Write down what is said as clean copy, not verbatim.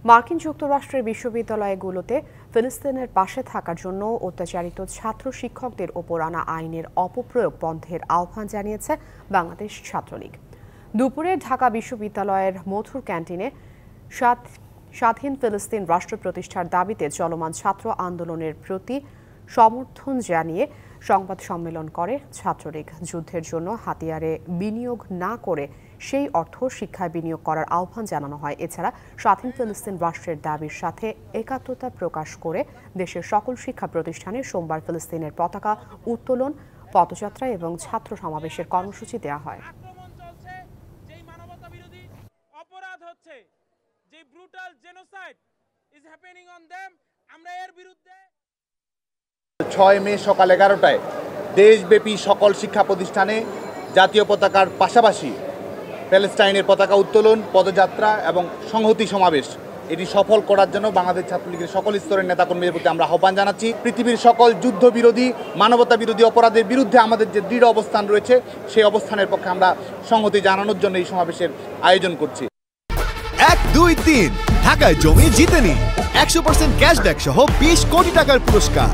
মার্কিন যুক্তরাষ্ট্রের বিশ্ববিদ্যালয়গুলোতে ফিলিস্তিনের পাশে থাকার জন্য অত্যাচারিত ছাত্র শিক্ষকদের ওপর আনা আইনের অপপ্রয়োগ বন্ধের আহ্বান জানিয়েছে বাংলাদেশ ছাত্রলীগ। দুপুরে ঢাকা বিশ্ববিদ্যালয়ের মধুর ক্যান্টিনে স্বাধীন ফিলিস্তিন রাষ্ট্র প্রতিষ্ঠার দাবিতে চলমান ছাত্র আন্দোলনের প্রতি সমর্থন জানিয়ে সংবাদ সম্মেলন করে ছাত্রলীগ। যুদ্ধের জন্য হাতিয়ারে বিনিয়োগ না করে সেই অর্থ শিক্ষায় বিনিয়োগ করার আহ্বান জানানো হয়। এছাড়া স্বাধীন ফিলিস্তিন রাষ্ট্রের দাবির সাথে একাত্মতা প্রকাশ করে দেশের সকল শিক্ষা প্রতিষ্ঠানে সোমবার ফিলিস্তিনের পতাকা উত্তোলন, পদযাত্রা এবং ছাত্র সমাবেশের কর্মসূচি দেওয়া হয়। যে brutal genocide is happening on them আমরা এর বিরুদ্ধে 6 মে সকাল 11টায় দেশব্যাপী সকল শিক্ষা প্রতিষ্ঠানে জাতীয় পতাকার পাশাপাশি প্যালেস্টাইনের পতাকা উত্তোলন, পদযাত্রা এবং সংহতি সমাবেশ এটি সফল করার জন্য বাংলাদেশ ছাত্রলীগের সকল স্তরের নেতাকর্মীদের প্রতি আমরা আহ্বান জানাচ্ছি। পৃথিবীর সকল যুদ্ধবিরোধী, মানবতা বিরোধী অপরাধের বিরুদ্ধে আমাদের যে দৃঢ় অবস্থান রয়েছে সেই অবস্থানের পক্ষে আমরা সংহতি জানানোর জন্য এই সমাবেশের আয়োজন করছি। 1, 2, 3 ঢাকায় জমি জিতে নিন 100% ক্যাশব্যাক সহ 20 কোটি টাকার পুরস্কার।